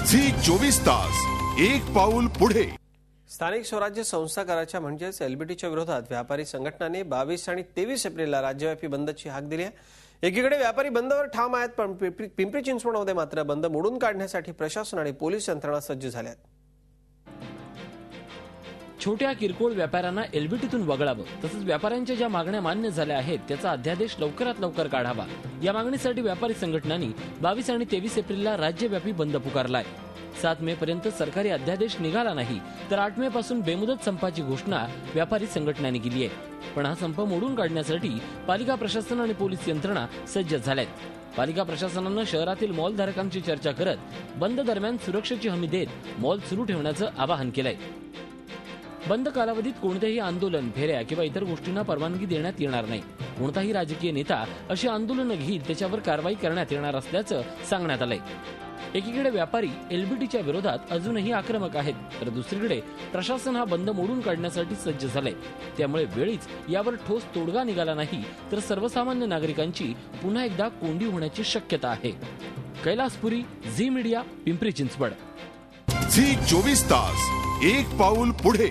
Zee 24 तास एक पाऊल पुढे। स्थानिक स्वराज्य संस्था कराच्या म्हणजेच एलबीटीच्या विरोधात व्यापारी संघटनांनी 22 आणि 23 एप्रिलला राज्यव्यापी बंदची हाक दिली आहे। एकीकडे व्यापारी बंदवर ठाम आहेत, पण पिंपरी चिंचवडमध्ये मात्र बंद मोडून काढण्यासाठी प्रशासन आणि पोलीस यंत्रणा सज्ज झाल्या आहेत। छोट्या किरकोळ व्यापाऱ्यांना एलबीटीतून वगळावं, तसंच व्यापाऱ्यांच्या ज्या मागण्या मान्य झाल्या आहेत त्याचा अध्यादेश लवकरात लवकर काढावा, या मागणीसाठी व्यापारी संघटनांनी 22 आणि 23 एप्रिलला राज्यव्यापी बंद पुकारलाय। 7 मे पर्यंत सरकारी अध्यादेश निघाला नाही तर 8 मे पासून बेमुदत संपाची घोषणा व्यापारी संघटनांनी केली आहे। पण हा संप मोडून काढण्यासाठी पालिका प्रशासन आणि पोलीस यंत्रणा सज्ज झाल्यात। पालिका प्रशासनानं शहरातील मॉल धारकांची चर्चा करत बंद दरम्यान सुरक्षेची हमी देत मॉल सुरू ठेवण्याचं आवाहन केलंय। बंद कालावधीत कोणतेही आंदोलन, फेऱ्या किंवा इतर गोष्टींना परवानगी देण्यात येणार नाही। कोणताही राजकीय नेता अशी आंदोलनं घेईल त्याच्यावर कारवाई करण्यात येणार असल्याचं सांगण्यात आलंय। एकीकडे व्यापारी एलबीटीच्या विरोधात अजूनही आक्रमक आहेत, तर दुसरीकडे प्रशासन हा बंद मोडून काढण्यासाठी सज्ज झालंय। त्यामुळे वेळीच यावर ठोस तोडगा निघाला नाही तर सर्वसामान्य नागरिकांची पुन्हा एकदा कोंडी होण्याची शक्यता आहे। कैलासपुरी, झी मीडिया, पिंपरी चिंचवड। झी 24 तास एक पाऊल पुढे।